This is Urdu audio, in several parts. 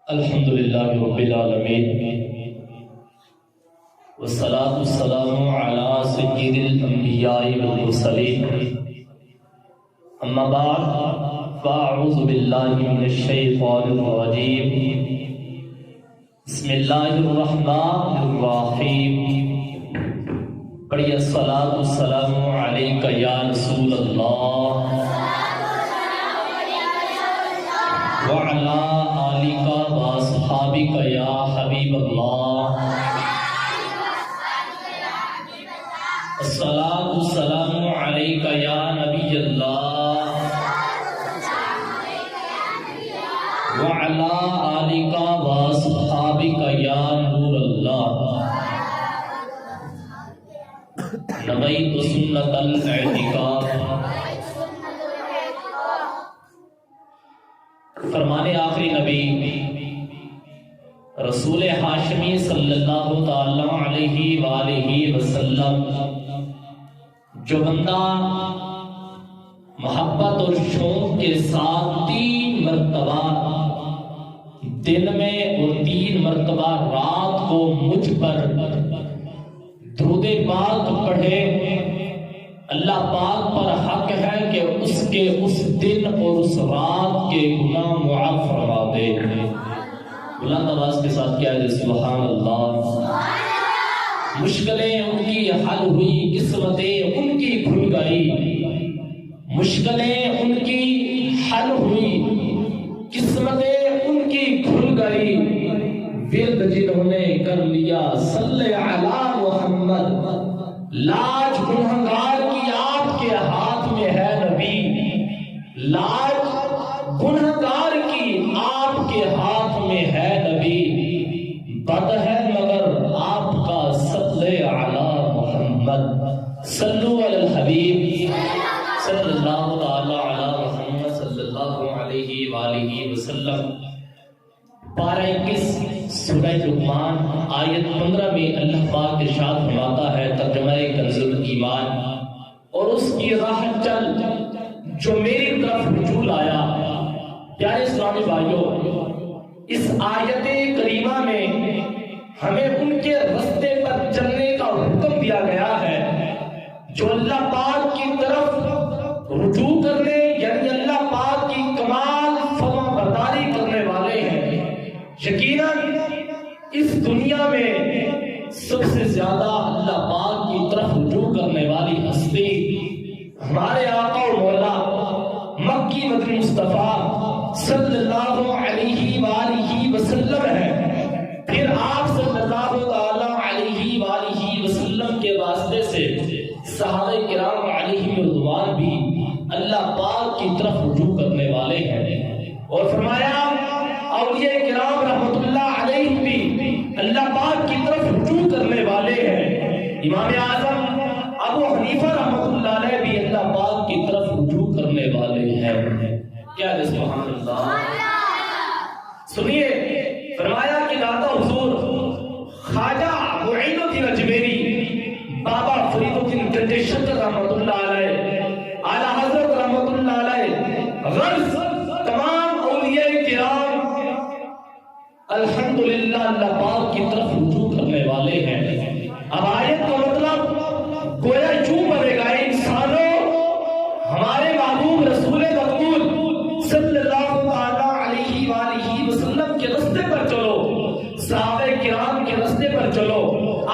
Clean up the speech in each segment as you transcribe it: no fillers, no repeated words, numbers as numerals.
الحمدللہ رب العالمین والصلاة والسلام علی سید الانبیاء والمرسلین اما بعد فاعوذ باللہ من الشیطان الرجیم بسم اللہ الرحمن الرحیم پڑھیے الصلاة والسلام علیک یا رسول اللہ وعلا آلک واصحابک یا حبیب اللہ الصلاة والسلام علیک یا نبی اللہ وعلا آلک واصحابک یا نور اللہ نویت سنت الاعتکاف فرمانے آخری نبی رسول ہاشمی صلی اللہ تعالی علیہ وآلہ وسلم جو بندہ محبت اور شوق کے ساتھ 3 مرتبہ دن میں اور 3 مرتبہ رات کو مجھ پر درود پاک پڑھے، اللہ پاک پر حق ہے کہ اس کے اس دن اور اس رات کے گناہ معاف فرما دے۔ بلند آواز کے ساتھ کیا ہے سبحان اللہ۔ مشکلیں ان کی حل ہوئی، قسمتیں ان کی کھل گئی، مشکلیں ان کی حل ہوئی، قسمتیں ان کی کھل گئی، ورد جنہوں نے کر لیا صلی علی محمد، لاج گنہگار کی آپ کے ہاتھ میں ہے نبی، لاج گنہگار کی آپ کے ہاتھ میں ہے نبی، بد ہے مگر آپ کا صلی علی محمد، صلو علی الحبیب صلی اللہ تعالی علی محمد صلی اللہ علیہ وآلہ وسلم۔ پارہ 21 سورہ لقمان آیت 15 میں اللہ پاک ارشاد فرماتا ہے، ترجمہ کنز الایمان، اور اس کی راہ چل جو میری طرف رجوع لایا۔ پیارے اسلامی بھائیوں، اس آیت کریمہ میں ہمیں ان کے رستے پر چلنے کا حکم دیا گیا ہے جو اللہ پاک کی طرف رجوع کرنے یعنی اللہ پاک کی کمال فرما برداری کرنے والے ہیں۔ یقیناً اس دنیا میں سب سے زیادہ اللہ پاک کی طرف رجوع کرنے والی ہستی ہمارے آقا و مولا مکی مدنی مصطفیٰ صلی اللہ علیہ وآلہ وسلم ہے۔ پھر آپ صلی اللہ علیہ وآلہ وسلم کے واسطے سے صحابہ کرام علیہم رضوان بھی اللہ پاک کی طرف رجوع کرنے والے ہیں، اور فرمایا اولیاء کرام رحمت اللہ علیہ بھی اللہ پاک کی طرف رجوع کرنے والے ہیں۔ امام اعظم ابو حنیفہ رحمت اللہ علیہ بھی اللہ پاک کی طرف رجوع کرنے والے ہیں۔ کیا ہے سبحان اللہ؟ سنیے، فرمایا کہ داتا حضور خواجہ معین الدین اجمیری، بابا فرید الدین گنج شکر رحمت اللہ علیہ، اعلیٰ حضرت رحمت اللہ علیہ، غرض تمام اولیاء کرام الحمدللہ اللہ پاک کی طرف رجوع کرنے والے ہیں۔ اب آیت کا مطلب گویا یوں بنے گا، انسانوں ہمارے محبوب رسول مقبول صلی اللہ علیہ وآلہ وسلم کے راستے پر چلو، صحابہ کرام کے راستے پر چلو،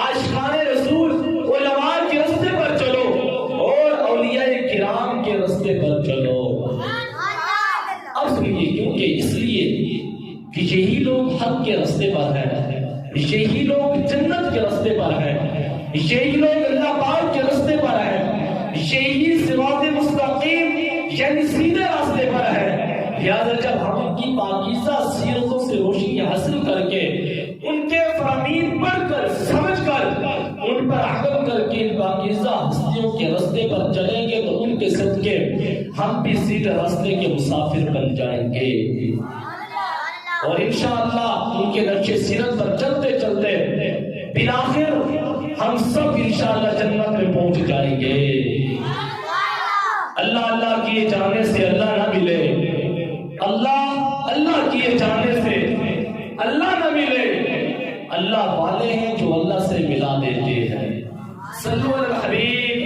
عاشقان رسول علماء کے راستے پر چلو، اور اولیاء کرام کے راستے پر چلو۔ اب سنیے، کیونکہ اس لیے کہ یہی لوگ حق کے راستے پر ہیں، یہی لوگ جنت کے راستے پر ہیں، یہی لوگ اللہ پاک کے راستے پر ہیں، یہی صراط مستقیم یعنی سیدھے راستے پر ہیں۔ لہذا جب ہم ان کی پاکیزہ سیرتوں سے روشنی حاصل کر کے ان کے فرامین پڑھ کر سمجھ کر ان پر عمل کر کے ان پاکیزہ ہستیوں کے راستے پر چلیں گے تو ان کے صدقے ہم بھی سیدھے راستے کے مسافر بن جائیں گے، اور انشاءاللہ ان کے نقش سیرت پر چلتے چلتے بالآخر ہم سب انشاءاللہ جنت میں پہنچ جائیں گے۔ اللہ اللہ کیے جانے سے اللہ نہ ملے، اللہ اللہ کیے جانے سے اللہ نہ ملے، اللہ والے ہیں جو اللہ سے ملا دیتے ہیں۔ صلو علی الحبیب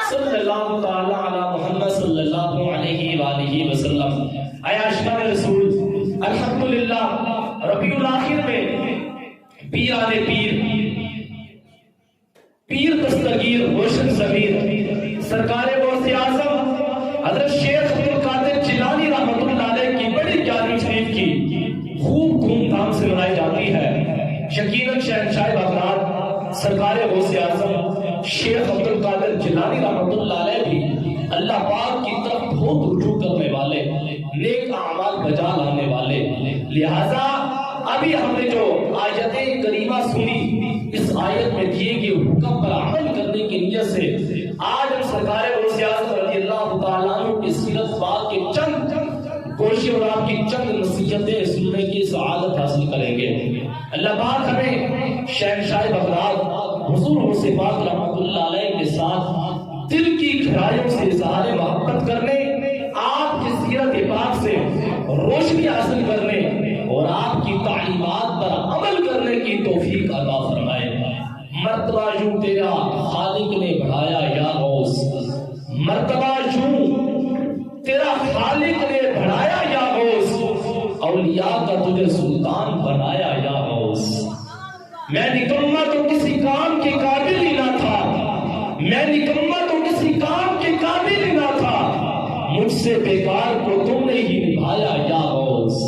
صلی اللہ تعالی علی محمد صلی اللہ علیہ وآلہ وسلم۔ اے عاشقان رسول، الحمدللہ ربیع الاخر میں پیر آنے پیر دستگیر روشن ضمیر سرکار غوث اعظم حضرت شیخ عبدالقادر جیلانی رحمۃ اللہ علیہ کی بڑی 11ویں شریف کی خوب دھوم دھام سے منائی جاتی ہے۔ یقیناً شہنشاہ بغداد سرکار غوث اعظم شیخ عبدالقادر جیلانی رحمۃ اللہ علیہ بھی اللہ پاک کی طرف بہت رجوع کرنے والے، نیک اعمال بجا لانے والے، لہذا ابھی ہم نے جو آیت کریمہ سنی، اس آیت میں دیے گئے حکم پر عمل کرنے کی نیت سے آج ہم سرکار غوث اعظم رضی اللہ تعالیٰ عنہ کی سیرت پاک کے چند گوشے اور آپ کی چند نصیحتیں سننے کی سعادت حاصل کریں گے۔ اللہ پاک ہمیں شہنشاہ بغداد حضور غوث پاک رحمۃ اللہ علیہ کے ساتھ دل کی گہرائیوں سے اظہار محبت کرنے، آپ کی سیرت پاک سے روشنی حاصل کرنے اور آپ کی تعلیمات پر عمل کرنے کی توفیق عطا فرمائے۔ مرتبہ یوں تیرا خالق نے بڑھایا یا غوث، مرتبہ یوں تیرا خالق نے بڑھایا یا غوث، اولیاء کا تجھے سلطان بنایا یا غوث۔ میں نکما تو کسی کام کے قابل ہی نہ تھا، میں نکما تو کسی کام کے قابل ہی نہ تھا، مجھ سے بیکار کو تم نے ہی نبھایا یا غوث۔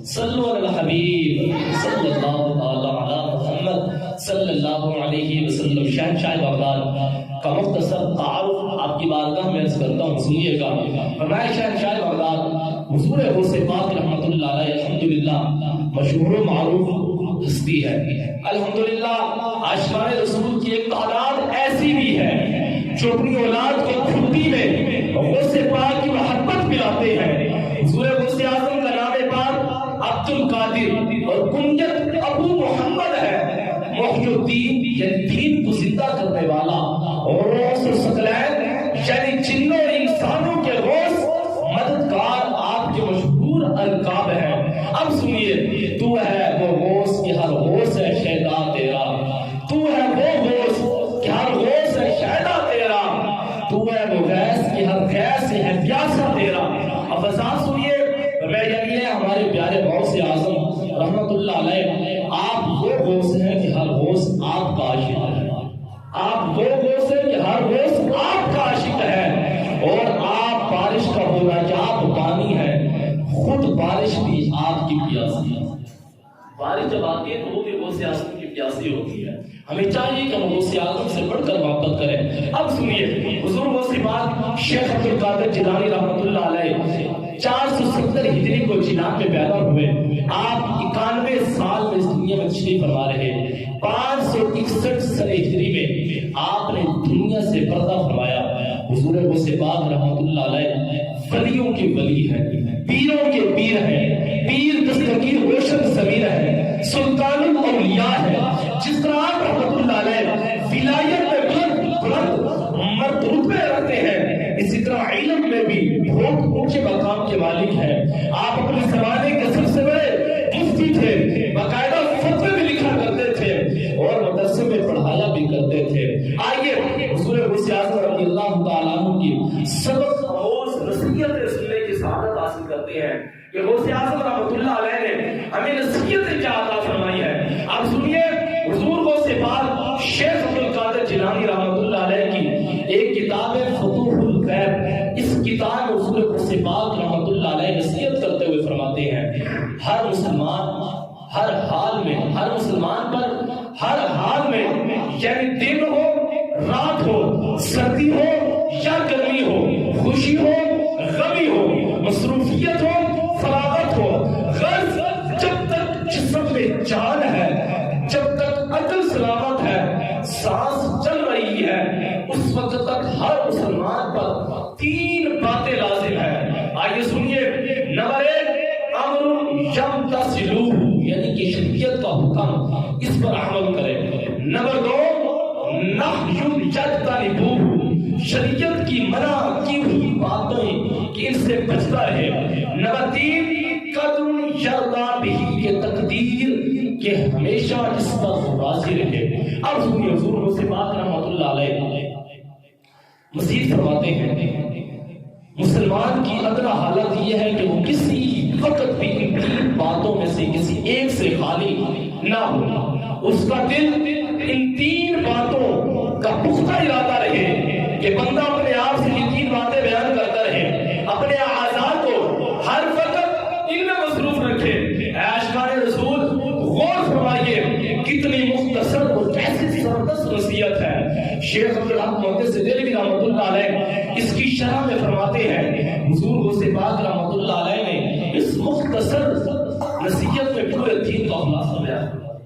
صلو علی الحبیب صلی اللہ علی محمد صلی اللہ علیہ وسلم۔ شہنشاہ بغداد کا مختصر تعارف آپ کی بارگاہ میں عرض کرتا ہوں، سنیے گا۔ فرمایا شہنشاہ بغداد حضور غوث پاک رحمۃ اللہ علیہ الحمدللہ مشہور و معروف ہستی ہے۔ الحمدللہ عاشقان رسول کی ایک تعداد ایسی بھی ہے جو اپنی اولاد کو کھٹی میں غوث پاک کی محبت پلاتے ہیں۔ حضور غوث اعظم کا نام پاک عبد القادر اور کنیت ابو محمد ہے۔ محی الدین یعنی دین کو زندہ کرنے والا، اور غوث الثقلین یعنی جنوں اور انسانوں کے غوث، مددگار آپ کے مشہور القاب ہیں۔ اب سنیے، تو ہے وہ غوث کہ ہر غوث ہے شیدا تیرا، تو ہے وہ غوث کہ ہر غوث ہے شیدا تیرا، تو ہے وہ غیث کہ ہر غیث ہے پیاسا تیرا۔ اب وضاحت سنیے، میں یعنی ہمارے پیارے غوث اعظم رحمت اللہ علیہ، آپ وہ غوث ہیں کہ ہر غوث آپ کا عاشق ہے، آپ وہ غوث ہیں کہ ہر غوث آپ کا عاشق ہے، اور آپ بارش کا ہونا کہ آپ پانی ہے، خود بارش بھی آپ کی پیاسی ہے۔ بارش جب آتی ہے تو وہ بھی غوث اعظم کی پیاسی ہوتی ہے۔ ہمیں چاہیے کہ ہم غوث اعظم سے بڑھ کر محبت کریں۔ اب سنیے، حضور غوث پاک شیخ عبدالقادر جیلانی رحمۃ اللہ علیہ 470 ہجری کو جیلان میں پیدا ہوئے۔ آپ 91 سال میں اس دنیا میں تشریف فرما رہے۔ 561 سنہ ہجری میں آپ نے دنیا سے پردہ فرمایا۔ حضور غوث پاک رحمۃ اللہ علیہ ولیوں کے ولی ہیں، پیروں کے پیر ہیں، پیر دستگیر روشن ضمیر ہے، سلطان الاولیاء ہے۔ جس طرح آپ رحمۃ اللہ علیہ ولایت میں بلند مرد رتبے رکھتے ہیں، اسی طرح علم میں بھی بہت اونچے مقام کے مالک ہیں۔ آپ اپنے زمانے کے سب سے بڑے مفتی تھے، باقاعدہ فتوے بھی لکھا کرتے تھے اور مدرسے میں پڑھایا بھی کرتے تھے۔ آئیے حضور غوث اعظم رضی اللہ تعالیٰ عنہ کی سبق آموز نصیحتیں سننے کی سعادت حاصل کرتے ہیں کہ غوث اعظم رحمۃ اللہ علیہ نے ہمیں نصیحتیں کیا عطا فرمائی ہے۔ اب سنیے، حضور غوث پاک شیخ عبدالقادر جیلانی رحمۃ اللہ علیہ کی ایک کتاب ہے فتوح الغیب۔ اس کتاب میں حضور غوث پاک رحمۃ اللہ علیہ نصیحت کرتے ہوئے فرماتے ہیں، ہر مسلمان ہر حال میں، ہر مسلمان پر ہر حال میں، یعنی دن ہو رات ہو، سردی ہو یا گرمی ہو، خوشی ہو غمی ہو، مصروفیت ہو فراغت ہو، غرض جب تک جسم میں جان ہے، جب تک عقل سلامت ہے، سانس چل رہی ہے، اس وقت تک ہر مسلمان پر 3 باتیں لازم ہیں۔ آئیے سنیے، نمبر 1 امر یمتثلوہ، یعنی کہ شریعت کا حکم اس پر عمل کرے۔ نمبر 2 نہی یجتنبوہ، شریعت کی منع کی ہوئی باتیں کہ ان سے بچتا رہے۔ نمبر 3 قدر یرضی بہ، کہ تقدیر ہمیشہ اس پر راضی رہے۔ اب سنیے حضور غوث پاک رحمۃ اللہ علیہ مزید فرماتے ہیں مسلمان کی ادنا حالت یہ ہے کہ وہ کسی وقت بھی ان تین باتوں میں سے کسی ایک سے خالی نہ ہو، اس کا دل ان تین باتوں کا پختہ ارادہ رہے کہ بندہ اپنے آپ سے یہ تین باتیں بیان کرتا رہے، اپنے اعضاء کو ہر وقت ان میں مصروف رکھے۔ اے عاشقان رسول غور فرمائیے کتنی مختصر اور کیسی زبردست نصیحت ہے۔ شیخ عبدالحق محدث دہلوی رحمۃ اللہ علیہ اس کی شرح میں فرماتے ہیں حضور غوث پاک رحمۃ اللہ علیہ نے اس مختصر نصیحت میں پورے دین کا خلاصہ بیان کیا،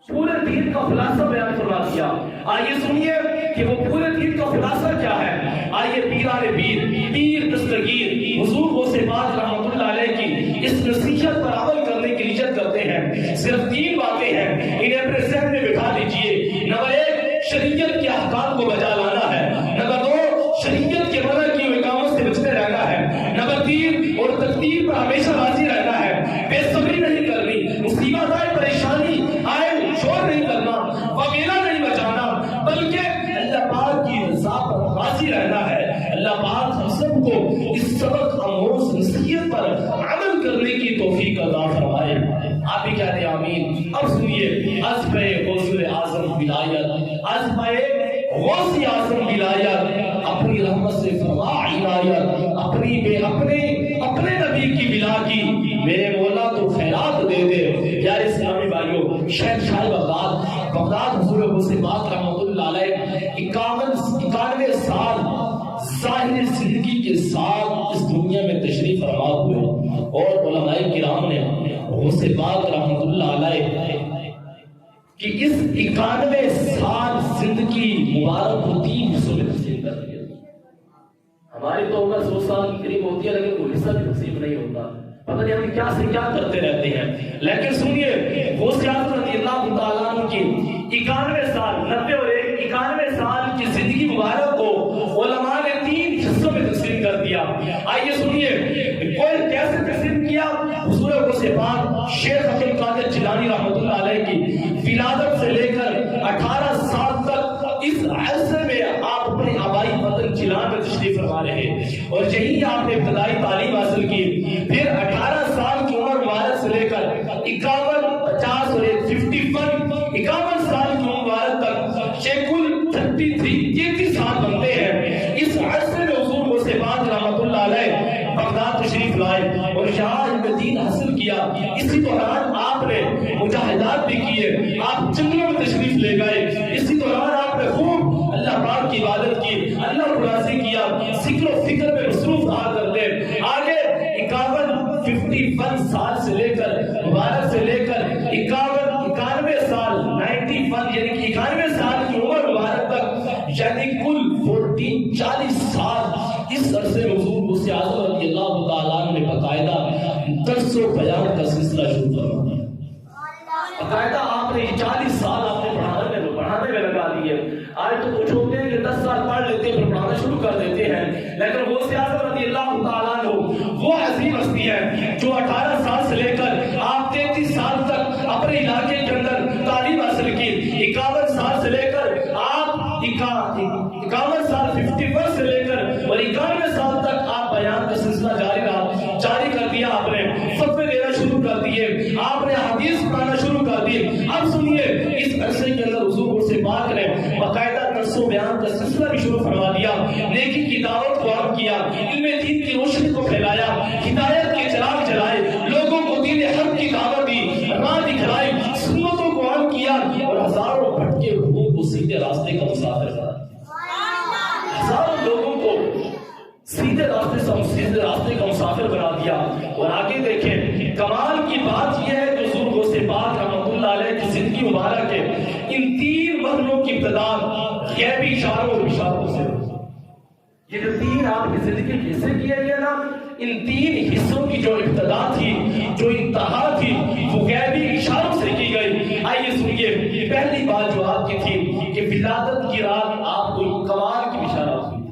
پورے دین کا خلاصہ بیان فرما دیا۔ آئیے سنیے کہ وہ پورے دین کا خلاصہ کیا ہے۔ آئیے پیران پیر دستگیر حضور غوث پاک رحمۃ اللہ علیہ کی اس نصیحت پر عمل کرنے کی نیت کرتے ہیں۔ صرف تین باتیں ہیں، انہیں اپنے ذہن میں بٹھا لیجئے۔ نمبر ایک، شریعت کے احکام کو بجا لانا ہے۔ نمبر دو، شریعت کے منع کی ہوئی اقامت سے بچتے رہنا ہے۔ نمبر تین، اور تقدیر پر ہمیشہ راضی رہنا ہے، بے صبری نہیں کرنی، مصیبت آئے پریشانی آئے شور نہیں کرنا، وغیرہ نہیں بچانا، بلکہ اللہ پاک کی رضا پر راضی رہنا ہے۔ اللہ پاک ہم سب کو اس سبق آموز نصیحت پر عمل کرنے کی توفیق عطا فرمائے۔ آپ بھی کہتے ہیں آمین۔ اب سنیے عزم غوث اعظم ولایت، عزم غوث اعظم ولایت اپنی رحمت سے فرما عنایت، اپنے نبی کی بلا کی میرے مولا تو خیرات دے دے۔ یار اسلامی بھائیوں، شہنشاہ بغداد حضور غوث پاک رحمۃ اللہ علیہ 91 سال ظاہر زندگی کے ساتھ اس دنیا میں تشریف فرما ہوئے، اور علماء کرام نے غوث پاک رحمۃ اللہ علیہ کہ اس 91 سال زندگی مبارک کو 3 حصوں میں تقسیم کر دیا۔ ہماری تو عمر 100 سال کے قریب ہوتی ہے، لیکن کوئی حصہ بھی تقسیم نہیں ہوتا، پتہ نہیں ہم کیا سے کیا کرتے رہتے ہیں۔ لیکن سنیے غوث اعظم رضی اللہ تعالیٰ عنہ کی 91 سال 90 اور 91 سال کی زندگی مبارک کو علماء نے 3 حصوں میں تقسیم کر دیا۔ آئیے سنیے کوئی کیسے تقسیم کیا۔ حضور غوث پاک شیخ عبد القادر جیلانی رحمۃ اللہ علیہ کی ولادت سے لے کر 18 سال تک اس عرصے میں آپ اپنے آبائی وطن جیلان میں تشریف فرما رہے، اور یہی آپ نے ابتدائی تعلیم حاصل کی۔ پھر 18 سال کی عمر مبارک سے لے کر 51 50 اور 51 سال کی عمر مبارک تک یہ کل 33 سال بنتے ہیں۔ اس عرصے میں حضور غوث پاک رحمۃ اللہ علیہ بغداد تشریف لائے اور یہاں علم دین حاصل کیا۔ اسی دوران آپ نے مجاہدات بھی کیے، آپ جنگلوں میں تشریف لے گئے، اسی دوران آپ نے خوب اللہ پاک کی عبادت کی، اللہ کو راضی کیا، ذکر و فکر میں مصروف رہا کرتے۔ آگے 51 سال سے لے کر مبارک سے لے کر 91 سال 91 یعنی کہ 91 سال کی عمر مبارک تک، یعنی کل 40 سال اس عرصے میں حضور غوث اعظم رضی اللہ تعالیٰ عنہ نے باقاعدہ درس و بیان کا سلسلہ شروع کروا دیا۔ باقاعدہ آپ نے 40 سال آپ نے پڑھانے میں لگا دیے۔ آج تو کچھ ہوتے ہیں کہ 10 سال پڑھ لیتے ہیں پھر پڑھانا شروع کر دیتے ہیں، لیکن غوث اعظم رضی اللہ تعالیٰ عنہ وہ عظیم ہستی ہے جو 18 سال سے لے کر آپ 33 سال تک اپنے علاقے کے اندر تعلیم حاصل کی۔ 51 سال سے لے کر آپ 51 سال 51 سے لے کر اور 91 سال تک آپ بیان کا سلسلہ جاری کر دیا۔ آپ نے فتوے دینا شروع کر دیے، آپ نے حدیث پڑھانا شروع کر دی۔ اب سنیے اس عرصے کے اندر حضور غوث پاک نے باقاعدہ درس و بیان کا سلسلہ بھی شروع فرما دیا، نیکی کی دعوت کو عام کیا، علم دین کی روشنی کو پھیلایا، ہدایت کے چراغ جلائے، لوگوں کو دین حق کی دعوت دی، راہ دکھلائی، سنتوں کو عام کیا، اور ہزاروں بھٹکے لوگوں کو سیدھے راستے کا مسافر بنا دیا، ہزاروں لوگوں کو سیدھے راستے کا مسافر بنا دیا۔ اور آگے دیکھیں کمال کی بات یہ ہے کہ حضور غوث پاک رحمۃ اللہ علیہ کی زندگی مبارک ہے ان 3 مرحلوں کی ابتدا غیبی اشاروں اور اشاروں سے، یہ جو 3 آپ کی زندگی کے حصے کیے گئے نا، ان 3 حصوں کی جو ابتدا تھی، جو انتہا تھی، وہ غیبی اشاروں سے کی گئی۔ آئیے سنیے پہلی بات جو آپ کی تھی کہ ولادت کی رات آپ کو کمال کی بشارت ہوئی تھی۔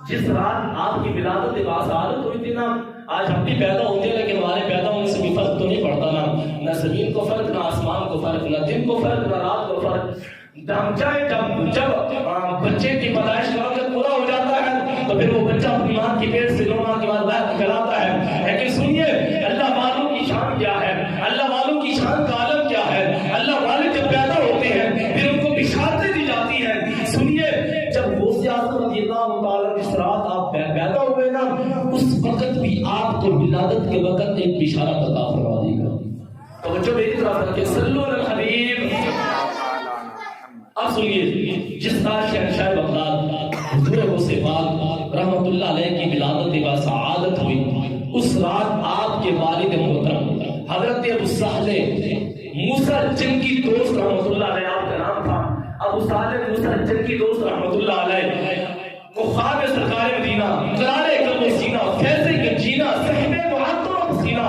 جس رات آپ کی ولادت عادت ہوئی تھی نا، آج ہم بھی پیدا ہوتے ہیں لیکن ہمارے پیدا ہونے سے بھی فرق تو نہیں پڑتا نا، نہ زمین کو فرق، نہ آسمان کو فرق، نہ دن کو فرق، نہ رات کو فرق. ہم چاہے جب بچے کی پیدائش کا وقت پورا ہو جاتا ہے تو پھر وہ بچہ اپنی ماں کی پیٹ سے 9 ماہ کے بعد باہر کہلاتا ہے. لیکن سنیے اللہ والوں کی شان کیا ہے، اللہ والوں کی شان کا عالم کیا ہے. اللہ والے جب پیدا ہوتے ہیں پھر ان کو بشارتیں دی جاتی ہیں. سنیے جب غوث اعظم رضی اللہ تعالیٰ کی سرات آپ پیدا ہوئے نا، اس وقت بھی آپ کو ولادت کے وقت ایک بشارت عطا فرما دی گئی. توجہ میری طرف رکھیں، صلو علی الحبیب. اب سنیے جس رات شہنشاہ بغداد حضور غوث پاک رحمت اللہ علیہ کی ولادت و سعادت ہوئی، اس رات آپ کے والد محترم حضرت ابو سہل موسیٰ جنگی دوست رحمت اللہ علیہ، آپ کا نام تھا ابو سہل موسیٰ جنگی دوست رحمت اللہ علیہ، وہ خواب سرکار مدینہ، قرار قلب سینہ، فیض گنجینہ، صحب معطر سینہ،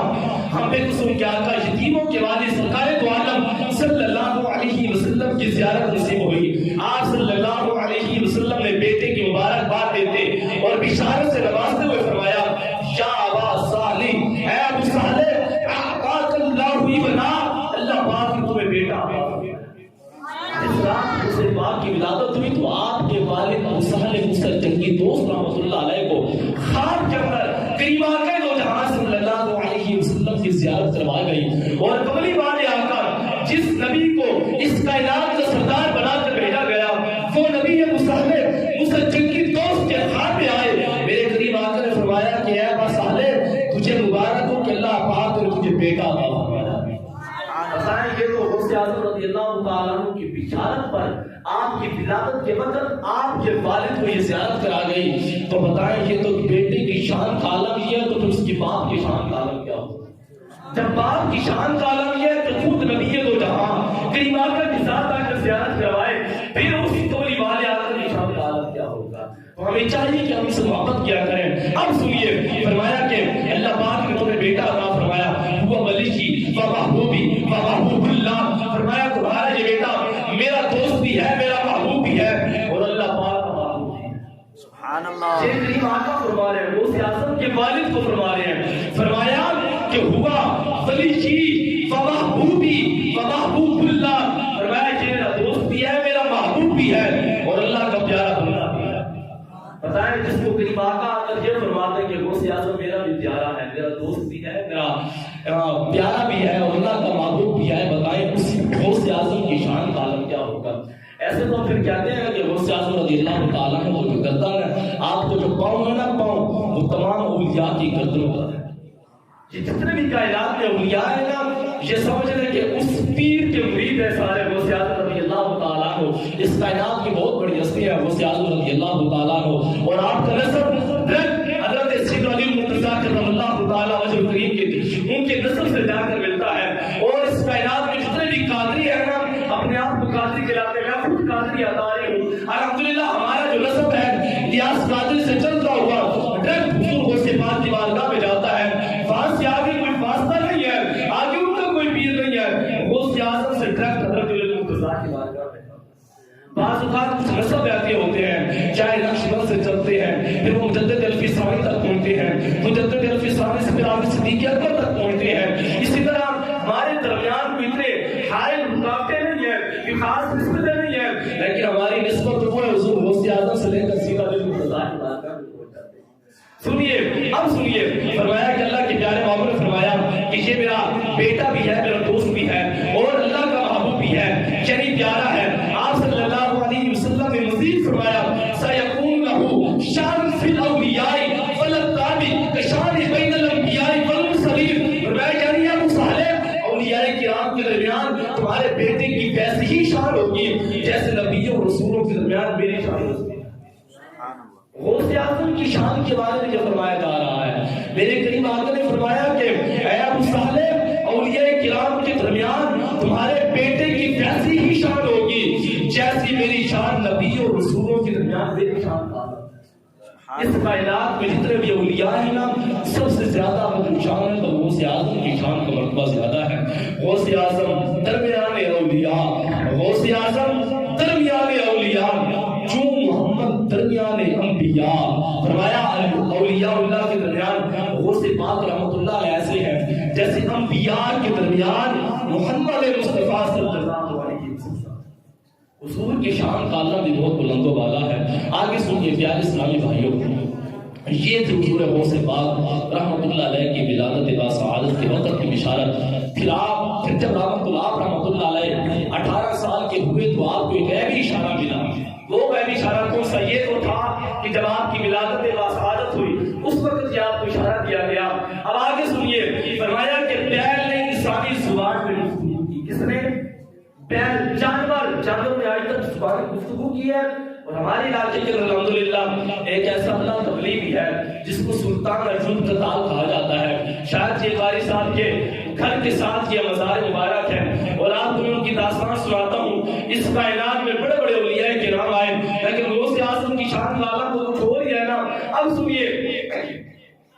ہم بے قسم کے آقا یتیموں کے والد سرکار دو عالم صلی اللہ علیہ وسلم کی زیارت نصیب ہوئی. آپ صلی اللہ علیہ وسلم نے بیٹے کی مبارکباد دیتے اور بشارت سے نوازتے ہوئے فرمایا یا ابا صالح، اے ابو صالح، اعطاک اللہ ابنا، اللہ پاک نے تمہیں بیٹا. جس رات غوث پاک کی ولادت ہوئی تو آپ کے والد ابو صالح موسیٰ جنگی دوست رحمت اللہ علیہ کو خواب کے اندر قریب آقا دو جہاں صلی اللہ علیہ وسلم کی زیارت کروائی گئی. اور قبلی والے آقا جس نبی کو اس کائنات کا سردار بنا کر بھیجا گیا وہ نبی ابو صالح موسیٰ جنگی دوست کے خواب میں آئے. میرے قریب آقا نے فرمایا کہ اے ابا صالح تجھے مبارک ہو کہ اللہ پاک نے تجھے بیٹا عطا فرمایا. بتائیں یہ تو غوث اعظم رضی اللہ تعالیٰ عنہ کی بشارت پر آپ کی ولادت کے وقت آپ کے والد کو یہ زیارت کرا گئی. تو بتائیں یہ تو بیٹے کی شان کا عالم یہ ہے تو پھر اس کی باپ کی شان کا عالم کیا ہو؟ جب باپ کی شان کا عالم یہ ہے تو خود نبی دو جہاں کریم آقا کے ساتھ آ کر زیارت کروائے پھر اسی تولی والے آقا کی شان کا عالم کیا ہوگا؟ تو ہمیں چاہیے کہ ہم اس سے محبت کیا کریں. اب سنیے فرمایا کہ اللہ پاک نے تمہیں بیٹا عطا فرمایا، وہ ملکی و محبوبی و محبوب اللہ، فرمایا تمہارا یہ بیٹا میرا دوست بھی ہے، میرا محبوب بھی ہے اور اللہ پاک کا محبوب بھی ہے. سبحان اللہ. یہ کریم آقا فرما رہے ہیں، غوث اعظم کے والد کو فرما رہے ہیں، فرمایا کہ ہوا ملکی و محبوبی و محبوب اللہ، فرمایا کہ میرا دوست بھی ہے، میرا محبوب بھی ہے اور اللہ کا پیارا بندہ بھی ہے. بتائیں جس کو کریم آقا اگر یہ فرماتے ہیں کہ غوث اعظم میرا بھی پیارا ہے، میرا دوست بھی ہے، میرا پیارا بھی ہے اور اللہ کا محبوب بھی ہے، بتائیں اس غوث اعظم کی شان کا عالم کیا ہوگا؟ ایسے تو پھر کہتے ہیں کہ غوث اعظم رضی اللہ تعالیٰ عنہ جو گردن ہے، آپ کو جو پاؤں ہے نا پاؤں، وہ تمام اولیاء کی گردن پر ہے. یہ جتنے بھی کائنات میں اولیاء ہیں نا یہ سمجھ لیں کہ اس پیر کے مرید ہے سارے غوث اعظم رضی اللہ تعالیٰ عنہ. اس کائنات کی بہت بڑی ہستی ہے غوث اعظم رضی اللہ تعالیٰ عنہ. اور آپ کا نسب حضرت سیدنا علی المرتضیٰ کرم اللہ تعالیٰ وجہ کریم کے ان کے نسب سے جا کر ملتا ہے. اور اس کائنات میں جتنے بھی قادری ہیں نا اپنے آپ کو قادری کہلاتے ہیں. میں خود قادری اداری ہوں الحمدللہ. ہمارا جو نسب ہے الیاس قادری سے چلتا ہوا ڈائریکٹ حضور غوث پاک کی بارگاہ میں جاتا ہے. وہاں سے آگے کوئی واسطہ نہیں ہے، آگے ان کا کوئی پیر نہیں ہے. غوث اعظم سے ڈائریکٹ حضرت علی المرتضیٰ کی بارگاہ میں. بعض اوقات کچھ نسب ایسے ہوتے ہیں چاہے نقشبند سے چلتے ہیں پھر وہ مجدد الفسانی تک پہنچتے ہیں، مجدد الفسانی سے پھر آگے صدیق اکبر تک پہنچتے ہیں. اسی طرح ہمارے درمیان کوئی اتنے حائل رکاوٹیں نہیں ہیں کہ خاص نسبتیں نہیں ہیں، لیکن ہماری نسبت وہ ہے حضور غوث اعظم سے لے کر سیدھا علی المرتضیٰ کی بارگاہ میں پہنچ جاتے ہیں. سنیے اب سنیے فرمایا کہ اللہ کے پیارے محبوب نے فرمایا کہ یہ میرا بیٹا بھی ہے، میرا دوست بھی ہے اور اللہ کا محبوب بھی ہے، یعنی پیارا ہے. آپ صلی اللہ علیہ وسلم نے مزید فرمایا سیکون لہو شان فی الاولیاء والتابع کشان بین الانبیاء والمرسلین. فرمایا یعنی ابو صالح اولیاء کرام کے درمیان تمہارے بیٹے کی ویسی ہی شان ہوگی جیسے نبیوں اور رسولوں کے درمیان میری شان ہوتی ہے. غوث اعظم کی شان کے بارے میں جو فرمایا جا رہا ہے میرے کریم آقا نے فرمایا کہ اے ابو صالح اولیاء کرام کے درمیان تمہارے بیٹے کی ویسی ہی شان ہوگی جیسی میری شان نبیوں اور رسولوں کے درمیان میری شان تھا. اس کائنات میں جتنے بھی اولیاء ہیں نا سب سے زیادہ جو شان ہے تو غوث اعظم کی شان کا مرتبہ زیادہ ہے. غوث اعظم درمیان اولیاء، غوث اعظم درمیان اولیاء، جو محمد درمیان انبیاء. فرمایا اولیاء اللہ کے درمیان غوث پاک رحمت اللہ ایسے ہیں جیسے انبیاء کے درمیان محمد مصطفیٰ صلی اللہ علیہ وسلم. حضور کی شان کا اللہ بھی بہت بلند و بالا ہے. آگے سنیے پیارے اسلامی بھائیوں، یہ تھی حضور غوث پاک رحمۃ اللہ علیہ کی ولادت با سعادت کے وقت کی بشارت. پھر جب رحمۃ اللہ علیہ 18 سال کے ہوئے تو آپ کو ایک غیبی اشارہ ملا. وہ غیبی اشارہ کون سا؟ یہ تو تھا کہ جب آپ کی ولادت با سعادت ہوئی اس وقت یہ آپ کو اشارہ دیا گیا. اب آگے سنیے، فرمایا کہ بیل نے انسانی زبان میں گفتگو کی. کس نے؟ بیل. جانور نے آج تک زبان میں گفتگو کی ہے. اور ہمارے علاقے کے الحمدللہ ایک ایسا اللہ تبلیغی ہے جس کو سلطان ارجن قتال کہا جاتا ہے. شاید یہ قاری صاحب کے گھر کے ساتھ یہ مزار مبارک ہے اور آپ کو ان کی داستان سناتا ہوں. اس کائنات میں بڑے بڑے اولیاء کرام آئے لیکن غوث اعظم کی شان والا تو کچھ اور ہی ہے نا. اب سنیے،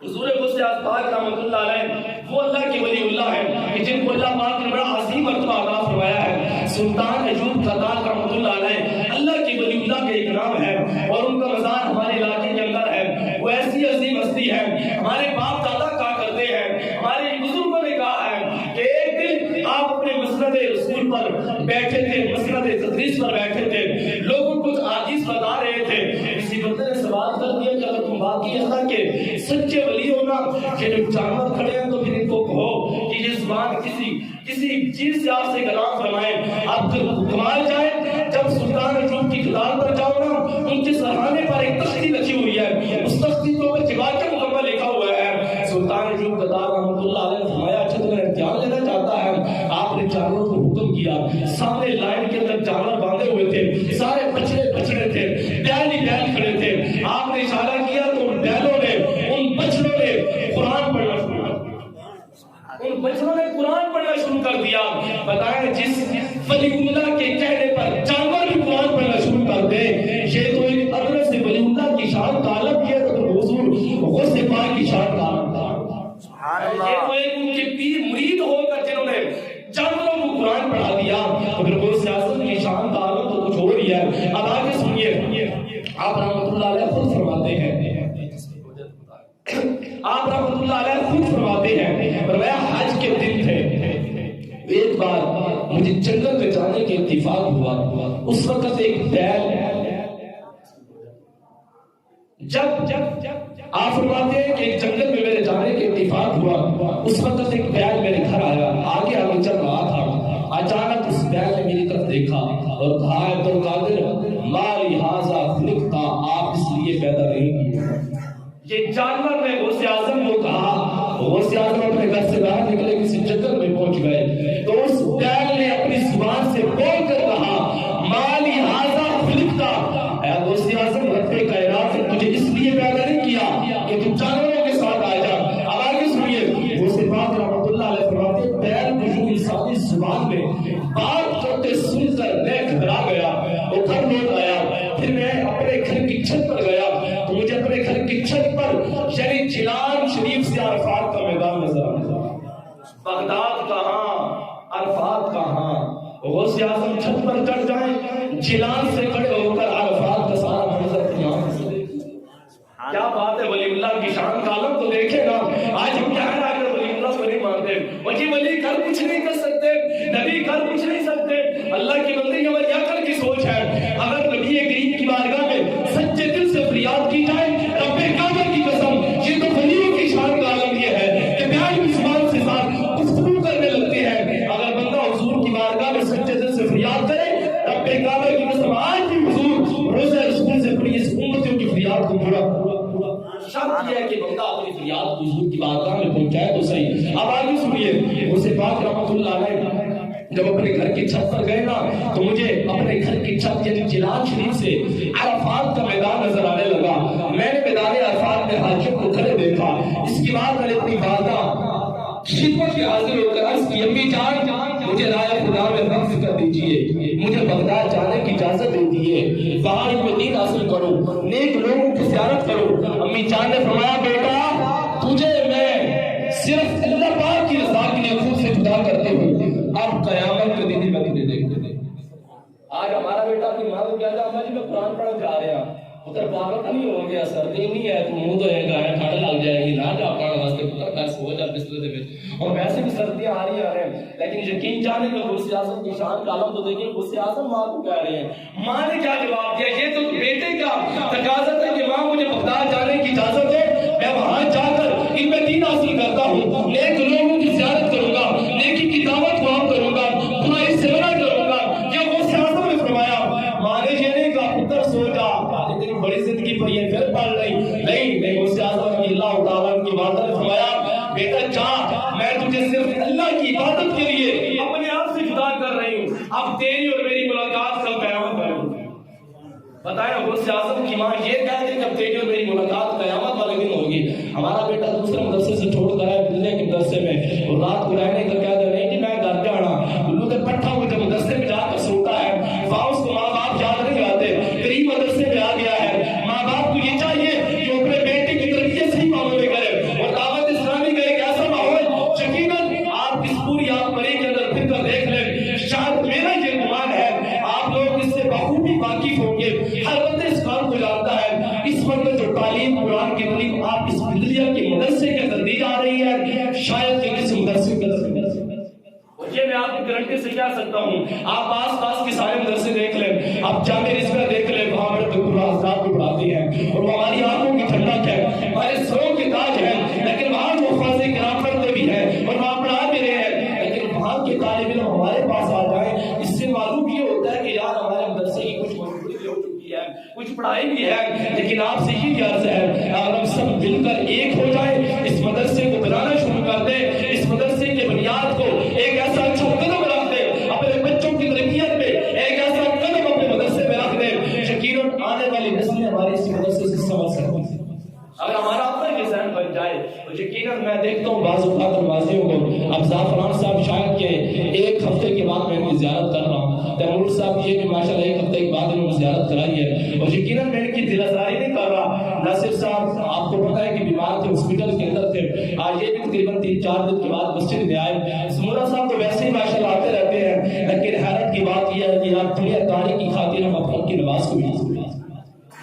حضور غوث اعظم پاک رحمۃ اللہ علیہ وہ اللہ کے ولی اللہ ہیں کہ جن کو اللہ پاک نے بڑا عظیم مرتبہ عطا فرمایا ہے. سلطان ایوب قتال رحمۃ اللہ علیہ اللہ کے ولی اللہ کا ایک نام ہے اور ان کا مزار ہمارے علاقے کے اندر ہے. وہ ایسی عظیم ہستی ہے. ہمارے باپ دادا کہا کرتے ہیں، ہمارے بزرگوں نے کہا ہے کہ ایک دن آپ اپنے مسند رسول پر بیٹھے تھے، مسند تدریس پر بیٹھے تھے، لوگوں کو حدیث بتا رہے تھے. کسی بندے نے سوال کر دیا کہ اگر تم باقی اللہ کے سچے ولی ہو نا، کہ جو جانور کھڑے ہیں تو پھر ان کو کہو کہ یہ زبان کسی چیز سے آپ سے کلام فرمائیں. آپ کمال جائے جب سلطان ایوب کی کتاب پر جاؤ نا، ان کے سرحانے پر ایک تختی رکھی ہوئی ہے، اس تختی کو جگہ کے مکمل لکھا ہوا ہے. سلطان ایوب قتال رحمۃ اللہ علیہ نے فرمایا اچھا تمہیں امتحان لینا چاہتا ہے. آپ نے جانوروں کو حکم کیا. سامنے لائن کے اندر جانور باندھے ہوئے تھے، سارے بچڑے تھے، بیل کھڑے تھے. آپ نے اشارہ کیا تو ان بیلوں نے، ان بچڑوں نے قرآن پڑھنا شروع کر دیا. ان بچڑوں نے قرآن پڑھنا شروع کر دیا. بتائیں جس ولی اللہ کے کہنے پر جانور بھی قرآن پڑھنا شروع کر دے، یہ تو ایک ادرس سے ولی اللہ کی شان کا عالم کیا تو حضور غوث پاک کی شان کا عالم تھا. یہ تو ایک ان کے پیر مرید ہو کر جنہوں نے جانوروں کو قرآن پڑھا دیا. اگر غوث اعظم کی شان کا عالم تو کچھ اور ہی ہے. اب آگے سنیے، آپ رحمۃ اللہ علیہ خود فرماتے ہیں، آپ رحمۃ اللہ علیہ خود فرماتے ہیں، فرمایا حج کے دن تھے، ایک بار مجھے جنگل میں جانے کے اتفاق ہوا. اس وقت ایک بیل، جب آپ فرماتے ہیں کہ ایک جنگل میں میرے جانے کے اتفاق ہوا، اس وقت ایک بیل میرے گھر آیا، آگے چل رہا تھا. اچانک اس بیل نے میری طرف دیکھا اور کہا عبد القادر ما لہذا خلقت، آپ اس لیے پیدا نہیں کیے. یہ جانور نے غوث اعظم کو کہا. غوث اعظم اپنے گھر سے باہر نکلے، کسی جنگل میں پہنچ گئے تو اس بیل نے اپنی زبان سے بول کر کہا ما لہذا خلقت. اے غوث اعظم، رب کائنات نے تجھے اس لیے پیدا نہیں کیا کہ تم جانوروں کے ساتھ آ جا. اب آگے سنیے، غوث پاک رحمۃ اللہ علیہ فرماتے بیل کو جو انسانی زبان میں بات کرتے سن کر میں گھبرا گیا اور گھر لوٹ آیا. پھر میں اپنے گھر کی چھت پر گیا تو مجھے اپنے گھر کی چھت پر یعنی جیلان شریف سے عرفات کا میدان نظر آیا. بغداد کہاں، عرفات کہاں. غوث اعظم چھت پر چڑھ جائیں، جیلان سے کھڑے ہو کر عرفات کا سارا منظر یہاں سے. کیا بات ہے، ولی اللہ کی شان کا عالم تو دیکھے نا. آج ہم کیا ہے اگر ولی اللہ کو نہیں مانتے، ولی کر کچھ نہیں کر سکتے، نبی کر کچھ نہیں سکتے. اللہ کی بندی ہماری عقل کی سوچ ہے. اگر نبی کریم کی بارگاہ میں سچے دل سے فریاد کی جائے، رب کعبہ کی قسم، یہ تو ولیوں کی شان کا عالم یہ ہے کہ بیان کی زبان سے ساتھ گفتگو کرنے لگتے ہیں. اگر بندہ حضور کی بارگاہ میں سچے دل سے فریاد کرے، رب کعبہ کی قسم آج بھی حضور روزہ رسول سے اپنی اس امتوں کی فریاد کو پورا شرط یہ ہے کہ بندہ اپنی فریاد کو حضور کی بارگاہ میں پہنچائے تو صحیح. اب آگے سنیے، غوث پاک رحمۃ اللہ علیہ جب اپنے گھر کی چھت پر گئے نا تو مجھے اپنے گھر کی چھت یعنی جیلان شریف سے عرفات کا میدان نظر آنے لگا. میں نے میدان عرفات میں حاجیوں کو کھڑے دیکھا. اس کے بعد میں نے اپنی بارگاہ خدمت کے حاضر ہو کر عرض کی، امی جان مجھے رائے خدا میں رقص کر دیجئے، مجھے بغداد جانے کی اجازت دے دیجئے، وہاں علم دین حاصل کرو، نیک لوگوں کی زیارت کرو. امی جان نے فرمایا بیٹا تجھے میں صرف اللہ پاک کی رضا کے لیے خود سے جدا کرتے ہوں، اب قیامت کے دن ہی مدینے دیکھتے تھے. آج ہمارا بیٹا اپنی ماں کو کہتا ہے اما جی میں قرآن پڑھنے جا رہے ہیں، پتر پاگل نہیں ہو گیا، سردی نہیں ہے تو منہ دھوئے گا ٹھنڈ لگ جائے گی، نہ جا پڑھنے واسطے پتر گھر سو جا بستر دے وچ، اور ویسے بھی سردیاں آ رہی ہیں، لیکن یقین جانے کہ غوث اعظم کی شان کا عالم تو دیکھیں، غوث اعظم ماں کو کہہ رہے ہیں، ماں نے کیا جواب دیا، یہ تو بیٹے کا تقاضا ہے کہ ماں مجھے بغداد جانے کی اجازت ہے، میں وہاں جا کر ان میں دین حاصل کرتا ہوں، نیک لوگوں کی زیارت کروں گا، نیکی کی دعوت کو عام کروں گا، برائی سے منع کروں گا، یہ غوث اعظم نے فرمایا۔ ماں نے یہ نہیں کہا پتر سو جا، تیری بڑی زندگی پر یہ پھر پڑھ رہی نہیں، غوث اعظم رضی اللہ تعالیٰ کی والدہ نے فرمایا بیٹا جا، میں تجھے صرف اللہ کی عبادت کے لیے اپنے آپ سے جدا کر رہی ہوں، اب تیری اور میری ملاقات کل قیامت میں ہوگی۔ بتائیں غوث اعظم کی ماں یہ کہہ دے جب تیری اور میری ملاقات قیامت والے دن ہوگی، ہمارا بیٹا دوسرے مدرسے سے چھوڑ کر آئے دلّی کے مدرسے میں اور رات کو رہنے کا کہہ دے نہیں کہ میں گھر جانا، الو تے پٹھا ہوئے جب مدرسے میں جا کر سوتا ہے، وہاں اس کو ماں باپ یاد نہیں آتے، قریب مدرسے میں آ گیا ہے، ماں باپ کو یہ چاہیے کہ اپنے بیٹے کی تربیت صحیح معاملے میں کرے اور دعوت اسلامی کا ایک ایسا ماحول، یقیناً آپ اس پوری آپ پری کے اندر پھر کر دیکھ لیں، شاید میرا یہ گمان ہے آپ لوگ اس سے بخوبی واقف ہوں گے، ہر بندے اس کام کو جانتا ہے، اس وقت جو تعلیم قرآن کی تعلیم آپ اس بلدیہ کے مدرسے کے اندر دی جا رہی ہے، شاید کہ کسی مدرسے کے اندر یہ میں آپ کی گارنٹی سے کہہ سکتا ہوں، آپ آس پاس کے سارے مدرسے دیکھ لیں، آپ جامع رضویہ دیکھ لیں، وہاں بڑے بالکل حضرات کو پڑھاتے ہیں اور وہ ہماری آنکھوں کی ٹھنڈک ہے، ہمارے سروں کے تاج ہے، لیکن وہاں جو حفاظ کرام پڑھتے بھی ہیں اور وہاں پڑھا بھی رہے ہیں، لیکن وہاں کے طالب علم ہمارے پاس آ جائیں، اس سے معلوم یہ ہوتا ہے کہ یار ہمارے مدرسے کی کچھ مجبوری بھی ہو چکی ہے، کچھ پڑھائی بھی ہے، لیکن آپ سے یہ عرض ہے اگر ہم سب مل کر ایک ہو جائیں، اس مدرسے کو بنانا شروع کر دیں، اس مدرسے کے بنیاد کو ایک ایسا اچھا قدم رکھ دیں، اپنے بچوں کی تربیت میں ایک ایسا قدم اپنے مدرسے میں رکھ دیں، یقیناً آنے والی نسلیں ہماری اس مدرسے سے سمجھ سکتی ہیں۔ اگر ہمارا اپنا یہ ذہن بن جائے تو یقیناً میں دیکھتا ہوں بعض اوقات نمازیوں کو، اب زعفران صاحب شاید کہ ایک ہفتے کے بعد میں ان کی زیارت کر رہا ہوں، تیمور صاحب یہ بھی ماشاءاللہ ایک ہفتے کے بعد انہوں نے زیارت کرائی ہے، اور یقیناً میں ان کی دل آزاری نہیں کر رہا۔ ناصر صاحب آپ کو پتہ ہے کہ بیمار تھے، ہاسپٹل کے اندر تھے، آج یہ بھی تقریباً 3-4 دن کے بعد مسجد میں آئے، سمورہ صاحب تو ویسے ہی ماشاءاللہ آتے رہتے ہیں، لیکن حیرت کی بات یہ ہے کہ آپ دنیا داری کی خاطر ہم اپنی کی نماز کو بھی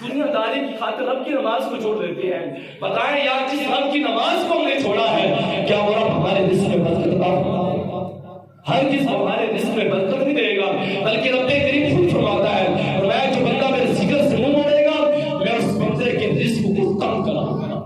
دنیا داری کی خاطر رب کی نماز کو چھوڑ دیتے ہیں۔ بتائیں یار جس رب کی نماز کو ہم نے چھوڑا ہے، کیا وہ رب ہمارے رزق میں برکت عطا فرمائے گا؟ ہر کس ہمارے رزق میں برکت نہیں دے گا، بلکہ رب کریم خود فرماتا ہے اور میں جو بندہ میرے ذکر سے منہ موڑے گا میں اس بندے کے رزق کو کم کراؤں گا۔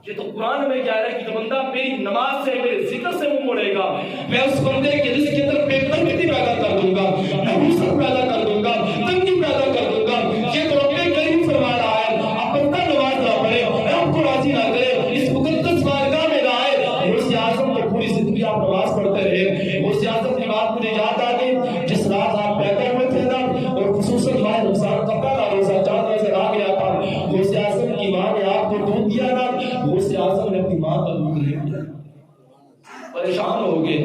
یہ تو قرآن میں کہہ رہا ہے کہ جو بندہ میری نماز سے میرے ذکر سے منہ موڑے گا میں اس بندے کے رزق کے اندر بے برکتی پیدا کر دوں گا، نحوست پیدا کر دوں گا، تنگی پیدا کر دوں گا۔ یہ تو رب کریم فرما رہا ہے، اب بندہ نماز نہ پڑھے، رب کو راضی نہ کرے، اس مقدس بارگاہ میں نہ آئے۔ غوث اعظم تو پوری زندگی آپ نماز پڑھتے رہے، غوث اعظم کی بات مجھے یاد آ گئی جس رات آپ پیدا ہوئے تھے نا، اور خصوصاً ماہ رمضان کا پہلا روزہ چاند نظر آ گیا تھا، غوث اعظم کی ماں نے آپ کو دودھ دیا نا، غوث اعظم نے اپنی ماں کا دودھ نہیں دیا، پریشان ہو گئے۔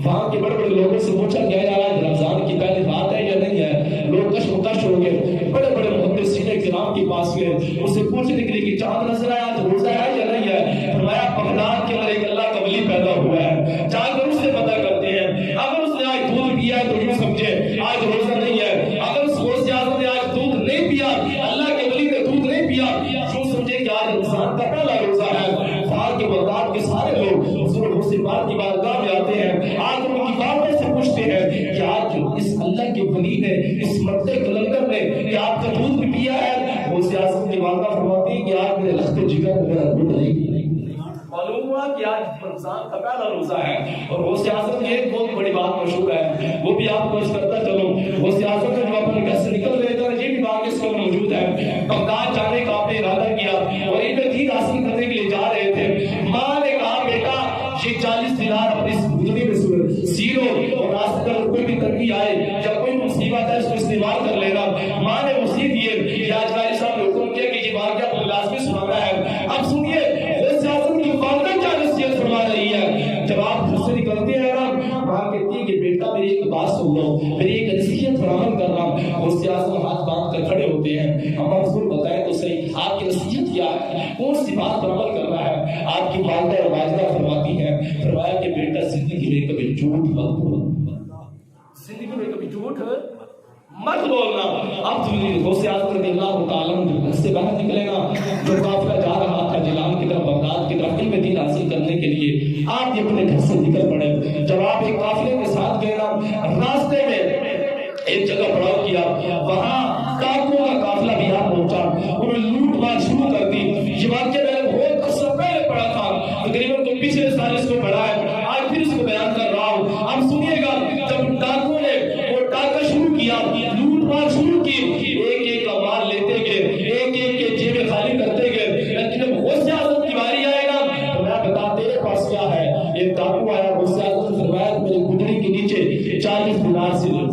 وہاں کے بڑے بڑے لوگوں سے پوچھا گیا یار رمضان کی پہلی رات ہے یا نہیں ہے، لوگ کش ہو گئے، بڑے بڑے محدثین کرام کے پاس گئے، اس سے پوچھنے کے لیے کہ چاند نظر آیا تو روزہ ہے یا نہیں ہے، فرمایا بغداد کے اندر ایک اللہ کا ولی پیدا ہوا ہے، جا کر اس سے پتہ کرتے ہیں، اگر اس نے آج دودھ پیا تو یوں سمجھے آج روزہ نہیں ہے، اگر اس غوث اعظم نے آج دودھ نہیں پیا، اللہ کے ولی نے دودھ نہیں پیا، یوں سمجھے کہ آج رمضان کا پہلا روزہ ہے۔ وہاں کے بغداد کے سارے لوگ حضور غوث پاک کی بارگاہ میں آتے ہیں، آج ان کی باتوں سے پوچھتے ہیں کہ آج اس اللہ کے ولی نے، اس مردے کلندر نے کہ آپ کا دودھ بھی پیا ہے؟ غوث اعظم کی والدہ فرماتی ہے کہ آج میرے لخت جگر میں میرا دودھ نہیں پیا۔ معلوم ہوا کہ آج رمضان کا پہلا روزہ ہے، اور غوث اعظم کی ایک بہت بڑی بات مشہور ہے، وہ بھی آپ کو کرتا چلوں۔ غوث اعظم نے جب اپنے گھر سے نکل رہے تھے، یہ بھی بات اس میں موجود ہے، بغداد جانے کا آپ نے ارادہ کیا اور ان میں دین حاصل کرنے کے لیے جا رہے تھے، ماں نے کہا بیٹا یہ 40 دینار اپنی گدڑی میں سیرو اور راستے پر کوئی بھی تنگی آئے یا کوئی مصیبت ہے اس کو استعمال کر لینا۔ ماں نے وصیت کی کہ آج قاری صاحب نے حکم کیا کہ یہ واقعہ اپنے لازمی سنانا ہے۔ اب سنیے غوث اعظم کی والدہ کیا نصیحت فرما رہی ہے۔ جب آپ گھر سے نکلتے ہیں نا، ماں کہتی ہے کہ بیٹا میری ایک بات سن لو، میری ایک نصیحت فراہم کر رہا ہوں۔ غوث اعظم ہاتھ باندھ کر کھڑے ہوتے ہیں، ہم حضور بتائیں تو صحیح آپ کی نصیحت کیا ہے، کون سی بات پر عمل کرنا ہے؟ آپ کی والدہ واجدہ فرماتی ہے، فرمایا کہ بیٹا زندگی میں کبھی جھوٹ مت بولو، زندگی میں کبھی جھوٹ مت بولنا. اب غوث اعظم رضی اللہ تعالیٰ عنہ گھر سے باہر نکلے گا, جو قافلہ جا رہا تھا جیلان کی طرف, بغداد کی طرف, علم دین حاصل کرنے کے لیے, آپ یہ اپنے گھر سے نکل پڑے. جب آپ ایک قافلے کے ساتھ گئے نا, راستے میں ایک جگہ پڑاؤ کیا, وہاں ڈاکوؤں کا قافلہ بھی آپ پہنچا, انہوں نے لوٹ مار شروع کر دی. یہ واقعہ میں نے بہت عرصہ پہلے پڑھا تھا, تقریباً تو پچھلے سال اس کو پڑھا ہے, آج پھر اس کو بیان کر رہا ہوں. اب سنیے گا, جب ڈاکوؤں نے وہ ڈاکہ شروع کیا, لوٹ مار شروع کی, ایک ایک کا مال لیتے گئے, ایک ایک کے جیبیں خالی کرتے گئے. لیکن جب غوث اعظم کی باری آئے گا تو میں بتا, تیرے پاس کیا ہے؟ ایک ڈاکو آیا, غوث اعظم نے فرمایا میری گدڑی کے نیچے 40 دینار سے لے.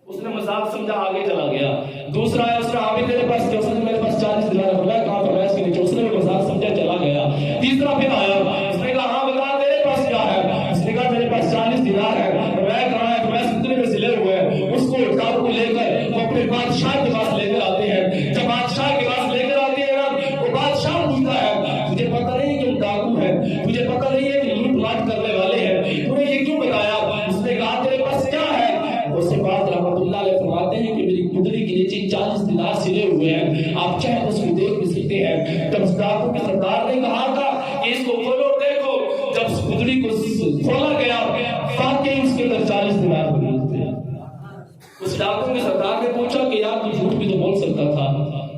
اس نے مذاق سمجھا, آگے چلا گیا. دوسرا آیا, اس نے آگے تیرے پاس کیا؟ اس نے میرے پاس 40 دینار. فرمایا کہاں؟ فرمایا اس کے نیچے. اس نے بھی مذاق سمجھا, چلا گیا. تیسرا پھر آیا, اس نے کہا ہاں بتا تیرے پاس کیا ہے؟ اس نے کہا میرے پاس 40 دینار ہے. فرمایا کہاں ہے؟ فرمایا سترے میں سلے ہوئے ہیں. اس کو ڈاکو کو لے کر وہ اپنے بادشاہ کے پاس لے کر آتے ہیں. جب بادشاہ کے پاس لے کر آتے ہیں نا, وہ بادشاہ پوچھتا ہے تجھے پتہ نہیں کہ ہم ڈاکو ہیں, تجھے پتہ نہیں ہے کہ لوٹ مار کرنے والے ہیں, تو نے یہ کیوں بتایا؟ اس نے کہا تیرے پاس کیا ہے؟ اس سے بات رحمۃ اللہ علیہ فرماتے ہیں کہ میری گدڑی کے نیچے 40 دینار سلے ہوئے ہیں, آپ چاہیں اس کو دیکھ بھی سکتے ہیں. جب اس ڈاکو کے سردار نے کہا تھا کہ اس کو کھولو دیکھو, جب گدڑی کو کھولا گیا, واقعی اس کے اندر 40 دینار موجود تھے. اس ڈاکو کے سردار نے پوچھا کہ یار تو جھوٹ بھی تو بول سکتا تھا,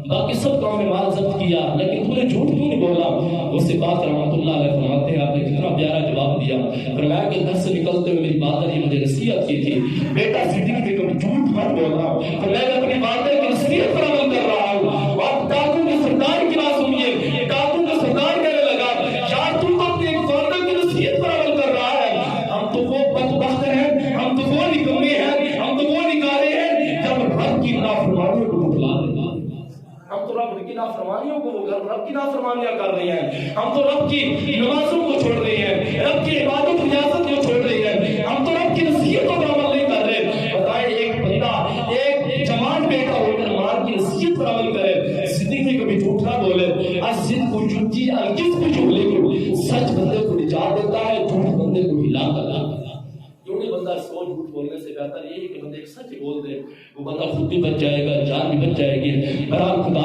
باقی سب کام میں مال ضبط کیا, لیکن تو نے جھوٹ کیوں نہیں بولا؟ اس سے بات رحمۃ اللہ علیہ فرماتے ہیں آپ نے کتنا پیارا جواب دیا. فرمایا کہ گھر سے نکلتے ہوئے میری والدہ نے مجھے نصیحت کی تھی, بیٹا زندگی میں کبھی جھوٹ مت بولنا. تو میں اپنی والدہ کی نصیحت پر عمل کر رہا ہوں. اور ڈاکو کے سردار کی بات سنیے, ڈاکو کا سردار کہنے لگا یار تو اپنی ایک والدہ کی نصیحت پر عمل کر رہا ہے, ہم تو وہ بدبخت ہیں, ہم تو وہ نکمے ہیں, ہم تو وہ نکالے ہیں جب رب کی نافرمانیوں کو بتلا دیں. ہم تو رب کی نافرمانیوں کو, رب کی نافرمانیاں کر رہے ہیں. ہم تو رب کی نمازوں کو چھوڑ رہے ہیں, رب کی عبادت ریاست کو چھوڑ رہے ہیں. ہم تو رب کی نصیحتوں پر عمل نہیں کر رہے. بتائیں ایک بندہ, ایک جوان بیٹا ہو کر ماں کی نصیحت پر عمل کرے, زندگی میں کبھی جھوٹ نہ بولے. ضد کو جھوٹی الکس کو جھولے کو, سچ بندے کو نجات دیتا ہے, جھوٹ بندے کو ہلا کر لاتا ہے. بندہ سو جھوٹ بولنے سے بہتر یہ ہے کہ بندے ایک سچ بول دے, وہ بندہ خود بھی بچ جائے گا, جان بھی بچ جائے گی. برحال خدا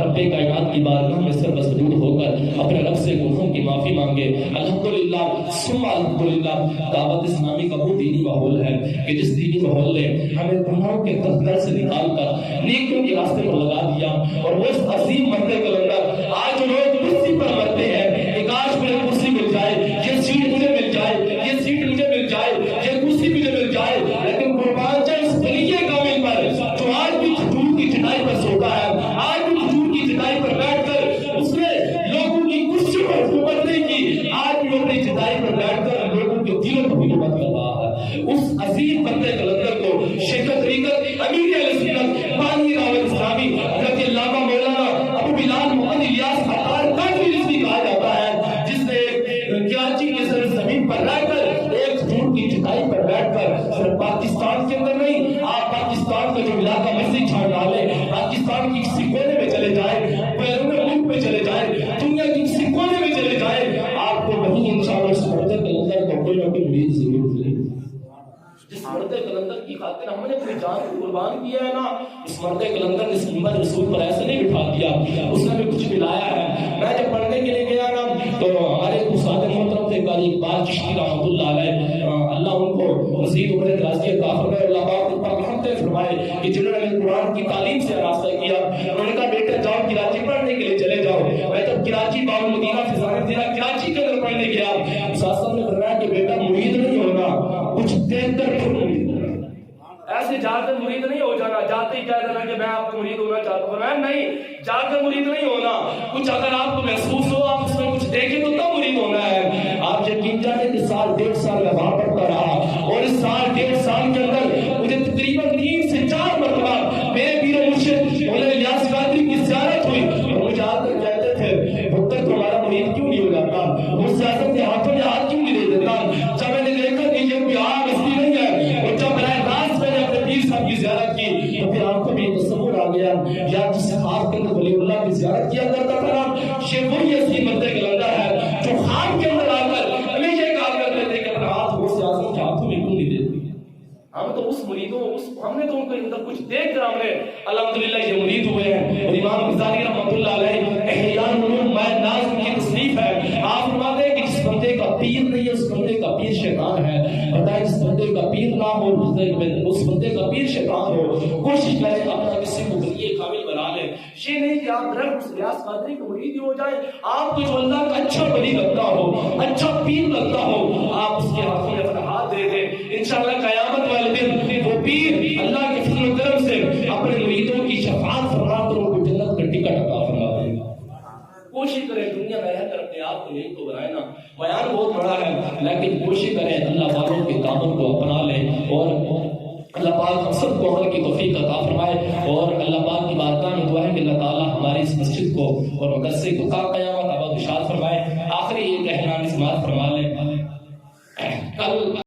رب کائنات کی بارگاہ میں سر مسجود ہو کر اپنے رب سے گناہوں کی معافی مانگے. الحمدللہ ثم الحمدللہ دعوت اسلامی کا وہ دینی ماحول ہے کہ جس دینی ماحول نے ہمیں گناہوں کے دفتر سے نکال کر نیکیوں کے راستے پر لگا دیا. اور وہ اس عظیم مرتے کے اندر آج لوگ کرسی پر مرتے ہیں کہ کاش مجھے کرسی مل جائے, یہ سیٹ مجھے مل جائے, یہ سیٹ مجھے مل جائے, یہ کرسی مجھے مل جائے. لیکن قربان جائے اس طریقے کامل پر جو آج بھی کھجور کی چٹائی پر سوتا ہے, آج بھی کھجور کی چٹائی پر بیٹھ کر اس نے لوگوں کی کرسی پر حکومت نہیں کی, آج بھی اپنی چٹائی پر بیٹھ کر لوگوں کے دلوں پر حکومت کر رہا ہے. اس عظیم بندے کلندر کو شیخ طریقت امیر علیہ سنت بانی دعوت اسلامی حضرت علامہ مولانا ابو بلال محمد الیاس خطار قادری رضوی کہا جاتا ہے, جس نے کراچی کے سرزمین پر رہ کر ایک کھجور کی چٹائی پر بیٹھ کر صرف پاکستان کے اندر نہیں, آپ پاکستان کا جو علاقہ مرضی چھاڑ ڈالیں, پاکستان کی کسی کونے میں چلے جائیں, بیرون ملک میں چلے جائیں, دنیا کی کسی کونے میں چلے جائیں, آپ کو وہیں انشاءاللہ اس مرد کلندر کو کوئی نہ کوئی مرید ضرور ملے. جس مرد کلندر کی خاطر ہم نے اپنی جان کو قربان کیا ہے نا, اس مرد کلندر نے اس محمد رسول پر ایسے نہیں بٹھا دیا, اس نے بھی کچھ ملایا ہے. میں جب پڑھنے کے لیے گیا نا تو ہمارے استاد محترم تھے قاری اقبال چشتی رحمۃ اللہ علیہ, اللہ ان کو مزید عمر درازی عطا فرمائے, اللہ پاک ان پر رحمت فرمائے کہ جنہوں نے قرآن کی تعلیم سے راستہ کیا. انہوں نے کہا بیٹا جاؤ کراچی پڑھنے کے لیے چلے جاؤ. میں جب کراچی باب المدینہ فضائل مدینہ کراچی کے اندر پڑھنے گیا, استاد صاحب نے فرمایا کہ بیٹا مرید نہیں ہونا, کچھ دیر تک مرید ایسے جا کر مرید نہیں ہو جانا, جاتے ہی کہہ دینا کہ میں آپ کو مرید ہونا چاہتا ہوں. فرمایا نہیں, جا کر مرید نہیں ہونا, کچھ اگر آپ کو محسوس ہو, آپ اس میں کچھ دیکھیں تو تب مرید ہونا ہے. آپ یقین جانے کہ سال 1.5 سال میں وہاں پڑھتا رہا, اور اس سال 1.5 سال کے اندر مجھے تقریباً 3 سے 4 مرتبہ میرے پیر و مرشد مولانا الیاس قادری کی زیارت ہوئی, اور مجھے آ کر کہتے تھے پتر تمہارا مرید کیوں نہیں ہو جاتا, مجھ سے اعظم کے ہاتھوں میں ہاتھ کیوں نہیں دے دیتا. جب میں نے دیکھا کہ یہ کوئی عام ہستی نہیں ہے, اور جب براہ راست میں نے اپنے پیر صاحب کی زیارت کی تو پھر آپ کو بھی تصور آ گیا یا جس خواب کے اندر ولی اللہ کی زیارت کیا کرتا تھا نا, یہ وہی اصلی مرد کلندر ہے جو خواب کے اندر آ کر ہمیں یہ کہا کرتے تھے کہ اپنا ہاتھ ہم تو اس مریدوں ہم نے تو ان کے اندر کچھ دیکھ کر ہم نے الحمدللہ یہ مرید ہوئے ہیں. اور امام غزالی رحمۃ اللہ علیہ احیاء العلوم مائے ناز کی تصنیف ہے. آپ فرماتے ہیں کہ جس بندے کا پیر نہیں ہے اس بندے کا پیر شیطان ہے. بتائیں جس بندے کا پیر نہ ہو اس بندے کا پیر شیطان ہو. کوشش کریں اپنا کسی کو ولی کامل بنا لیں. یہ نہیں کہ آپ ڈائریکٹ اس ریاض قادری کے مرید ہو جائیں. آپ کو جو اللہ کا اچھا ولی لگتا ہو, اچھا پیر لگتا ہو, آپ اس کے ہاتھوں میں اپنا ہاتھ دے دیں. انشاءاللہ قیامت والے دن وہ پیر اللہ کے فضل و کرم سے اپنے مریدوں کی شفاعت فرما کر ان کو جنت کا ٹکٹ عطا فرما دے گا. کوشش کریں دنیا میں رہ کر اپنے آپ کو نیک تو بنائے نا. بیان بہت بڑا ہے لیکن کوشش کریں اللہ والوں کے کاموں کو اپنا لیں اور اللہ پاک ہم سب کو عمل کی توفیق عطا فرمائے. اور اللہ پاک کی بارگاہ میں دعا ہے کہ اللہ تعالی ہماری اس مسجد کو اور مدرسے کو تا قیامت آباد و شاد فرمائے. آخری یہ کہنا سماعت فرما لیں. کل